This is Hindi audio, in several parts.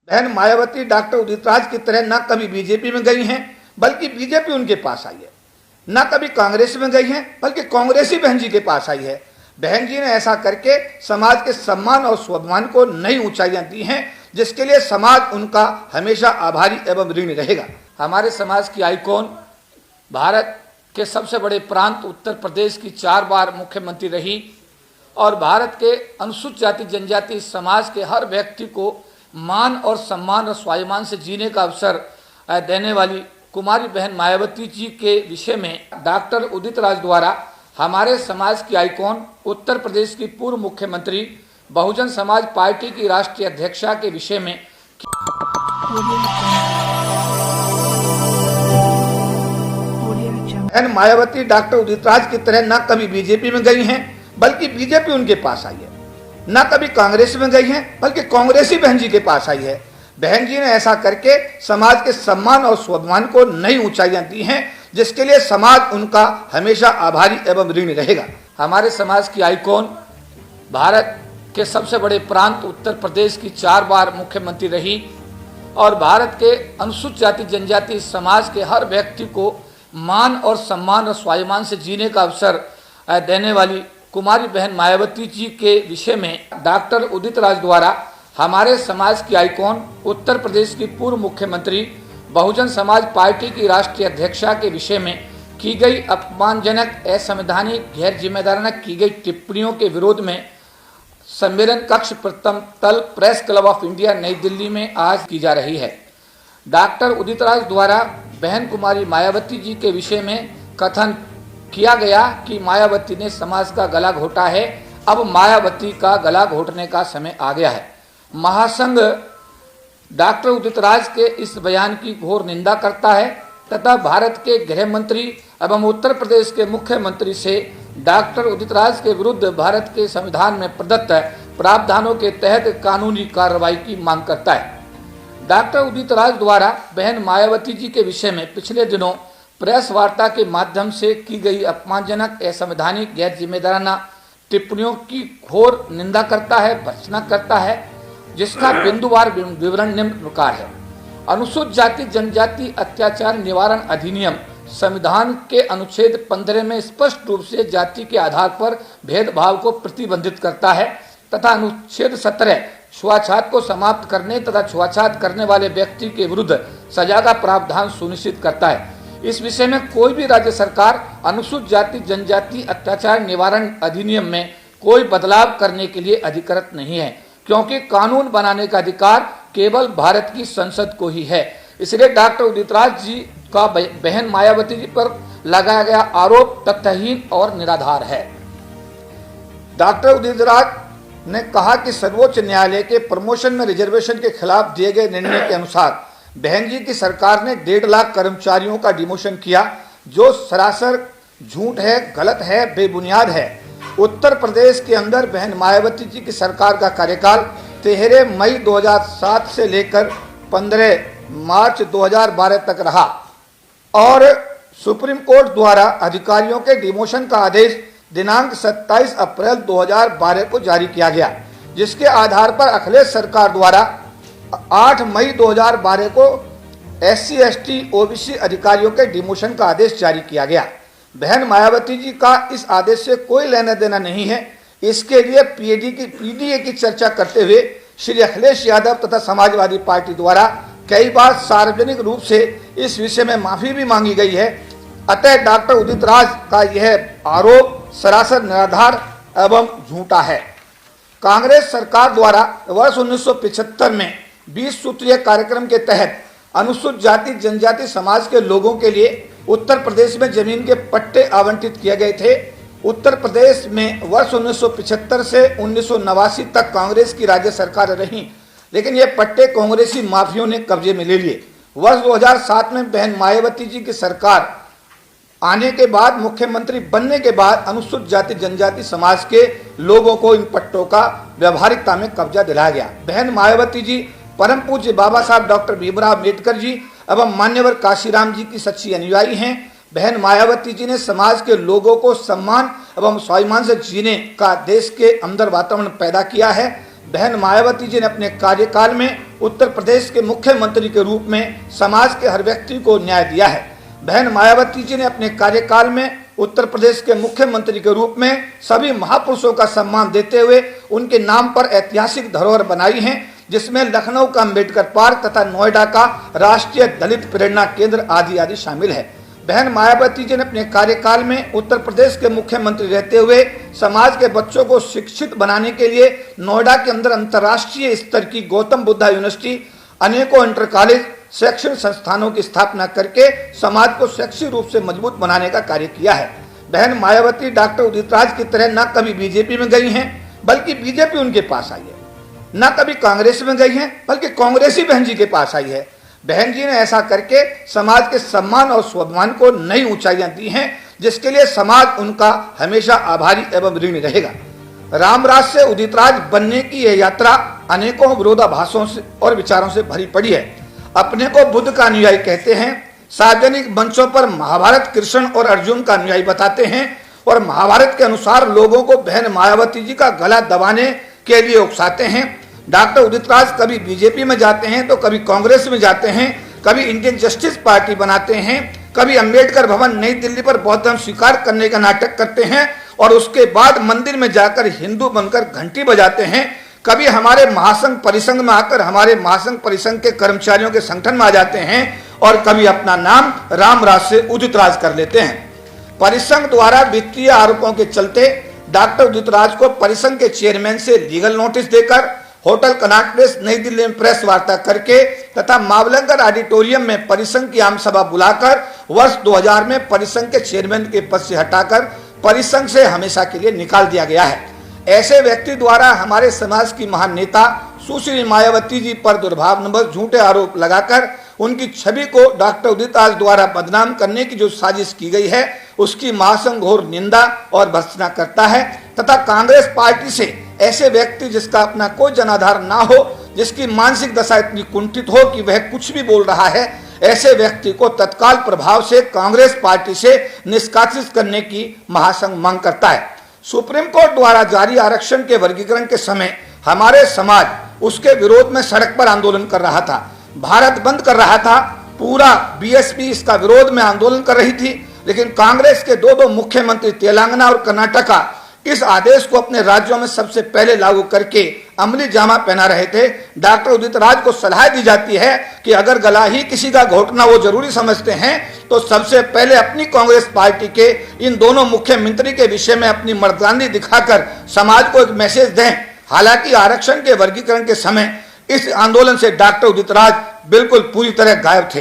बहन मायावती डॉक्टर उदित राज की तरह न कभी बीजेपी में गई हैं, बल्कि बीजेपी उनके पास आई है। न कभी कांग्रेस में गई हैं, बल्कि कांग्रेस ही बहन जी के पास आई है। बहन जी ने ऐसा करके समाज के सम्मान और स्वाभिमान को नई ऊंचाइयां दी हैं, जिसके लिए समाज उनका हमेशा आभारी एवं ऋणी रहेगा। हमारे समाज की आइकॉन, भारत के सबसे बड़े प्रांत उत्तर प्रदेश की 4 बार मुख्यमंत्री रही और भारत के अनुसूचित जाति जनजाति समाज के हर व्यक्ति को मान और सम्मान और स्वाभिमान से जीने का अवसर देने वाली कुमारी बहन मायावती जी के विषय में डॉक्टर उदित राज द्वारा हमारे समाज की आइकॉन, उत्तर प्रदेश की पूर्व मुख्यमंत्री, बहुजन समाज पार्टी की राष्ट्रीय अध्यक्षा के विषय में बहन मायावती डॉक्टर उदित राज की तरह न कभी बीजेपी में गई हैं, बल्कि बीजेपी उनके पास आई है। न कभी कांग्रेस में गई हैं, बल्कि कांग्रेस ही बहन जी के पास आई है। बहन जी ने ऐसा करके समाज के सम्मान और स्वाभिमान को नई ऊंचाइयां दी हैं, जिसके लिए समाज उनका हमेशा आभारी एवं ऋणी रहेगा। हमारे समाज की आइकॉन, भारत के सबसे बड़े प्रांत उत्तर प्रदेश की 4 बार मुख्यमंत्री रही और भारत के अनुसूचित जाति जनजाति समाज के हर व्यक्ति को मान और सम्मान और स्वाभिमान से जीने का अवसर देने वाली कुमारी बहन मायावती जी के विषय में डॉक्टर उदित राज द्वारा हमारे समाज की आइकॉन, उत्तर प्रदेश की पूर्व मुख्यमंत्री, बहुजन समाज पार्टी की राष्ट्रीय अध्यक्षा के विषय में की गई अपमानजनक, असंवैधानिक, गैर जिम्मेदाराना की गई टिप्पणियों के विरोध में सम्मेलन कक्ष प्रथम तल प्रेस क्लब ऑफ इंडिया नई दिल्ली में आज की जा रही है। डॉक्टर उदित राज द्वारा बहन कुमारी मायावती जी के विषय में कथन किया गया कि मायावती ने समाज का गला घोटा है, अब मायावती का गला घोटने का समय आ गया है। महासंघ डॉक्टर उदित राज के इस बयान की घोर निंदा करता है तथा भारत के गृह मंत्री एवं उत्तर प्रदेश के मुख्यमंत्री से डॉक्टर उदित राज के विरुद्ध भारत के संविधान में प्रदत्त प्रावधानों के तहत कानूनी कार्रवाई की मांग करता है। डॉक्टर उदित राज द्वारा बहन मायावती जी के विषय में पिछले दिनों प्रेस वार्ता के माध्यम से की गई अपमानजनक, असंवैधानिक, गैर जिम्मेदाराना टिप्पणियों की घोर निंदा करता है, भर्त्सना करता है, जिसका बिंदुवार विवरण निम्न प्रकार है। अनुसूचित जाति जनजाति अत्याचार निवारण अधिनियम संविधान के अनुच्छेद 15 में स्पष्ट रूप से जाति के आधार पर भेदभाव को प्रतिबंधित करता है तथा अनुच्छेद 17 छुआछात को समाप्त करने तथा छुआछात करने वाले व्यक्ति के विरुद्ध सजा का प्रावधान सुनिश्चित करता है। इस विषय में कोई भी राज्य सरकार अनुसूचित जाति जनजाति अत्याचार निवारण अधिनियम में कोई बदलाव करने के लिए अधिकृत नहीं है, क्योंकि कानून बनाने का अधिकार केवल भारत की संसद को ही है। इसलिए डॉक्टर उदित राज जी का बहन मायावती जी पर लगाया गया आरोप तथ्यहीन और निराधार है। डॉक्टर उदित राज ने कहा कि सर्वोच्च न्यायालय के प्रमोशन में रिजर्वेशन के खिलाफ दिए गए निर्णय के अनुसार बहन जी की सरकार ने 1.5 लाख कर्मचारियों का डिमोशन किया, जो सरासर झूठ है, गलत है, बेबुनियाद है। उत्तर प्रदेश के अंदर बहन मायावती जी की सरकार का कार्यकाल 13 मई 2007 से लेकर 15 मार्च 2012 तक रहा और सुप्रीम कोर्ट द्वारा अधिकारियों के डिमोशन का आदेश दिनांक 27 अप्रैल 2012 को जारी किया गया, जिसके आधार पर अखिलेश सरकार द्वारा 8 मई 2012 को SC, ST, OBC अधिकारियों के डिमोशन का आदेश जारी किया गया। बहन मायावती जी का इस आदेश से कोई लेना देना नहीं है। इसके लिए PDA की चर्चा करते हुए श्री अखिलेश यादव तथा समाजवादी पार्टी द्वारा कई बार सार्वजनिक रूप से इस विषय में माफी भी मांगी गई है। अतः डॉक्टर उदित राज का यह आरोप सरासर निराधार एवं झूठा है। कांग्रेस सरकार द्वारा वर्ष 1975 में 20 सूत्रीय कार्यक्रम के तहत अनुसूचित जाति जनजाति समाज के लोगों के लिए उत्तर प्रदेश में जमीन के पट्टे आवंटित किए गए थे। उत्तर प्रदेश में वर्ष 1975 से 1989 तक कांग्रेस की राज्य सरकार रही, लेकिन ये पट्टे कांग्रेसी माफियों ने कब्जे में ले लिए। वर्ष 2007 में बहन मायावती जी की सरकार आने के बाद, मुख्यमंत्री बनने के बाद अनुसूचित जाति जनजाति समाज के लोगों को इन पट्टों का व्यवहारिकता में कब्जा दिलाया गया। बहन मायावती जी परम पूज्य बाबा साहब डॉक्टर भीमराव अम्बेडकर जी एवं मान्यवर काशीराम जी की सच्ची अनुयायी हैं। बहन मायावती जी ने समाज के लोगों को सम्मान एवं स्वाभिमान से जीने का देश के अंदर वातावरण पैदा किया है। बहन मायावती जी ने अपने कार्यकाल में उत्तर प्रदेश के मुख्यमंत्री के रूप में समाज के हर व्यक्ति को न्याय दिया है। बहन मायावती जी ने अपने कार्यकाल में उत्तर प्रदेश के मुख्यमंत्री के रूप में सभी महापुरुषों का सम्मान देते हुए उनके नाम पर ऐतिहासिक धरोहर बनाई है, जिसमें लखनऊ का अम्बेडकर पार्क तथा नोएडा का राष्ट्रीय दलित प्रेरणा केंद्र आदि आदि शामिल है। बहन मायावती जी ने अपने कार्यकाल में उत्तर प्रदेश के मुख्यमंत्री रहते हुए समाज के बच्चों को शिक्षित बनाने के लिए नोएडा के अंदर अंतर्राष्ट्रीय स्तर की गौतम बुद्धा यूनिवर्सिटी, अनेकों इंटर कॉलेज, शैक्षणिक संस्थानों की स्थापना करके समाज को शैक्षिक रूप से मजबूत बनाने का कार्य किया है। बहन मायावती डॉक्टर उदित राज की तरह न कभी बीजेपी में गई हैं, बल्कि बीजेपी उनके पास आई है। न कभी कांग्रेस में गई हैं, बल्कि कांग्रेस ही बहन जी के पास आई है। बहन जी ने ऐसा करके समाज के सम्मान और स्वाभिमान को नई ऊंचाइयां दी हैं, जिसके लिए समाज उनका हमेशा आभारी एवं ऋणी रहेगा। रामराज से उदित राज बनने की यह यात्रा अनेकों विरोधाभासों से और विचारों से भरी पड़ी है। अपने को बुद्ध का अनुयायी कहते हैं, सार्वजनिक मंचों पर महाभारत कृष्ण और अर्जुन का अनुयायी बताते हैं और महाभारत के अनुसार लोगों को बहन मायावती जी का गला दबाने के लिए उकसाते हैं। डॉक्टर उदित राज कभी बीजेपी में जाते हैं तो कभी कांग्रेस में जाते हैं, कभी इंडियन जस्टिस पार्टी बनाते हैं, कभी अंबेडकर भवन नई दिल्ली पर बौद्ध धर्म स्वीकार करने का नाटक करते हैं और उसके बाद मंदिर में जाकर हिंदू बनकर घंटी बजाते हैं। कभी हमारे महासंघ परिसंघ में आकर हमारे महासंघ परिसंघ के कर्मचारियों के संगठन में आ जाते हैं और कभी अपना नाम रामराज से उदित राज कर लेते हैं। परिसंघ द्वारा वित्तीय आरोपों के चलते डॉक्टर उदित राज को परिसंघ के चेयरमैन से लीगल नोटिस देकर होटल कनॉट प्लेस नई दिल्ली में प्रेस वार्ता करके तथा मावलंकर ऑडिटोरियम में परिसंघ की आम सभा बुलाकर वर्ष 2000 में परिसंघ के चेयरमैन के पद से हटाकर परिसंघ से हमेशा के लिए निकाल दिया गया है। ऐसे व्यक्ति द्वारा हमारे समाज की महान नेता सुश्री मायावती जी पर दुर्भावनापूर्ण झूठे आरोप लगाकर उनकी छवि को डॉक्टर उदित राज द्वारा बदनाम करने की जो साजिश की गई है, उसकी महासंघ घोर निंदा और भर्त्सना करता है तथा कांग्रेस पार्टी से ऐसे व्यक्ति जिसका अपना कोई जनाधार ना हो, जिसकी मानसिक दशा इतनी कुंठित हो कि वह कुछ भी बोल रहा है, ऐसे व्यक्ति को तत्काल प्रभाव से कांग्रेस पार्टी से निष्कासित करने की महासंघ मांग करता है। सुप्रीम कोर्ट द्वारा जारी आरक्षण के वर्गीकरण के समय हमारे समाज उसके विरोध में सड़क पर आंदोलन कर रहा था, भारत बंद कर रहा था, पूरा बीएसपी इसका विरोध में आंदोलन कर रही थी। लेकिन कांग्रेस के दो मुख्यमंत्री तेलंगाना और कर्नाटका इस आदेश को अपने राज्यों में सबसे पहले लागू करके अमली जामा पहना रहे थे। डॉक्टर उदित राज को सलाह दी जाती है कि अगर गला ही किसी का घोटना वो जरूरी समझते हैं तो सबसे पहले अपनी कांग्रेस पार्टी के इन दोनों मुख्यमंत्री के विषय में अपनी मर्दानगी दिखाकर समाज को एक मैसेज दें। हालांकि आरक्षण के वर्गीकरण के समय इस आंदोलन से डॉक्टर उदित राज बिल्कुल पूरी तरह गायब थे।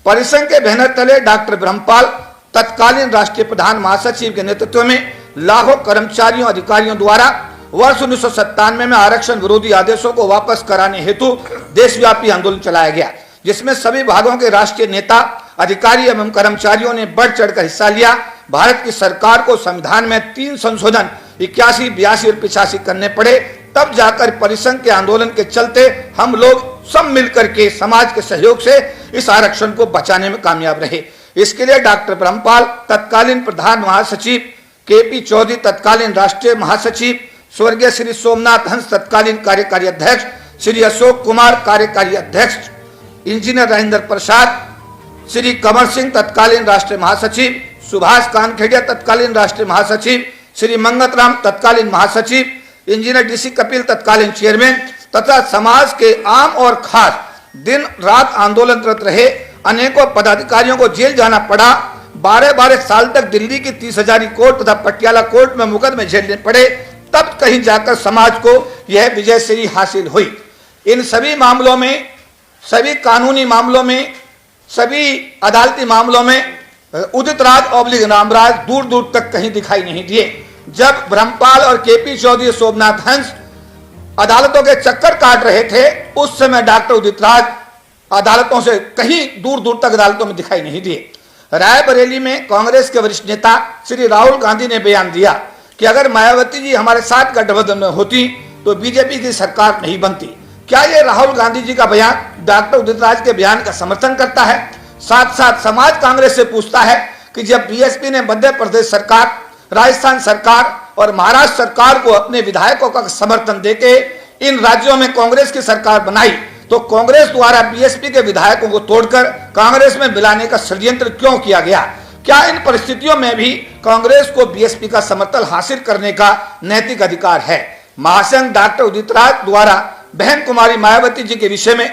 परिसंघ के बैनर तले डॉक्टर ब्रह्मपाल तत्कालीन राष्ट्रीय प्रधान महासचिव के नेतृत्व में लाखों कर्मचारियों अधिकारियों द्वारा वर्ष 1997 में आरक्षण विरोधी आदेशों को वापस कराने हेतु देशव्यापी आंदोलन चलाया गया, जिसमें सभी भागों के राष्ट्रीय नेता, अधिकारी एवं कर्मचारियों ने बढ़ चढ़कर हिस्सा लिया। भारत की सरकार को संविधान में 3 संशोधन 81, 82 और 85 करने पड़े, तब जाकर परिसंघ के आंदोलन के चलते हम लोग सब मिलकर के समाज के सहयोग से इस आरक्षण को बचाने में कामयाब रहे। इसके लिए डॉक्टर ब्रह्मपाल तत्कालीन प्रधान महासचिव, केपी चौधरी तत्कालीन राष्ट्रीय महासचिव, स्वर्गीय श्री सोमनाथ हंस तत्कालीन कार्यकारी अध्यक्ष, श्री अशोक कुमार कार्यकारी अध्यक्ष, इंजीनियर राजेंद्र प्रसाद, श्री कंवर सिंह तत्कालीन राष्ट्रीय महासचिव, सुभाष कानखेड़िया तत्कालीन राष्ट्रीय महासचिव, श्री मंगत राम तत्कालीन महासचिव, इंजीनियर डीसी कपिल तत्कालीन चेयरमैन तथा समाज के आम और खास दिन रात आंदोलनरत रहे। अनेकों पदाधिकारियों को जेल जाना पड़ा। 12-12 साल तक दिल्ली की 30,000 कोर्ट तथा पटियाला कोर्ट में मुकदमे झेलने पड़े, तब कहीं जाकर समाज को यह विजयश्री हासिल हुई। इन सभी मामलों में, सभी कानूनी मामलों में, सभी अदालती मामलों में उदित राज और रामराज दूर दूर तक कहीं दिखाई नहीं दिए। जब ब्रह्मपाल और केपी चौधरी, सोमनाथ हंस अदालतों के चक्कर काट रहे थे, उस समय डॉक्टर उदित राज अदालतों से कहीं दूर दूर तक अदालतों में दिखाई नहीं दिए। रायबरेली में कांग्रेस के वरिष्ठ नेता श्री राहुल गांधी ने बयान दिया कि अगर मायावती जी हमारे साथ गठबंधन में होती तो बीजेपी की सरकार नहीं बनती। क्या ये राहुल गांधी जी का बयान डॉक्टर उदित राज के बयान का समर्थन करता है? साथ साथ समाज कांग्रेस से पूछता है कि जब बीएसपी ने मध्य प्रदेश सरकार, राजस्थान सरकार और महाराष्ट्र सरकार को अपने विधायकों का समर्थन देके इन राज्यों में कांग्रेस की सरकार बनाई, तो कांग्रेस द्वारा बीएसपी के विधायकों को तोड़कर कांग्रेस में मिलाने का षड्यंत्र क्यों किया गया? क्या इन परिस्थितियों में भी कांग्रेस को बीएसपी का समर्थन हासिल करने का नैतिक अधिकार है? महासंघ डॉक्टर उदित राज द्वारा बहन कुमारी मायावती जी के विषय में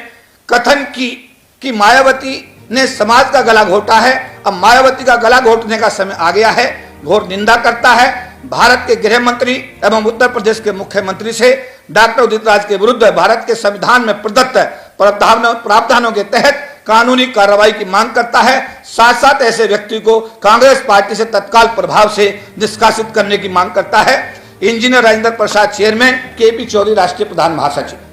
कथन की मायावती ने समाज का गला घोटा है, अब मायावती का गला घोटने का समय आ गया है, घोर निंदा करता है। भारत के गृह मंत्री एवं उत्तर प्रदेश के मुख्यमंत्री से डॉक्टर उदित राज के विरुद्ध भारत के संविधान में प्रदत्त प्रावधानों के तहत कानूनी कार्रवाई की मांग करता है। साथ साथ ऐसे व्यक्ति को कांग्रेस पार्टी से तत्काल प्रभाव से निष्कासित करने की मांग करता है। Engineer Rajendra Prasad, chairman, KP Chaudhary राष्ट्रीय प्रधान महासचिव।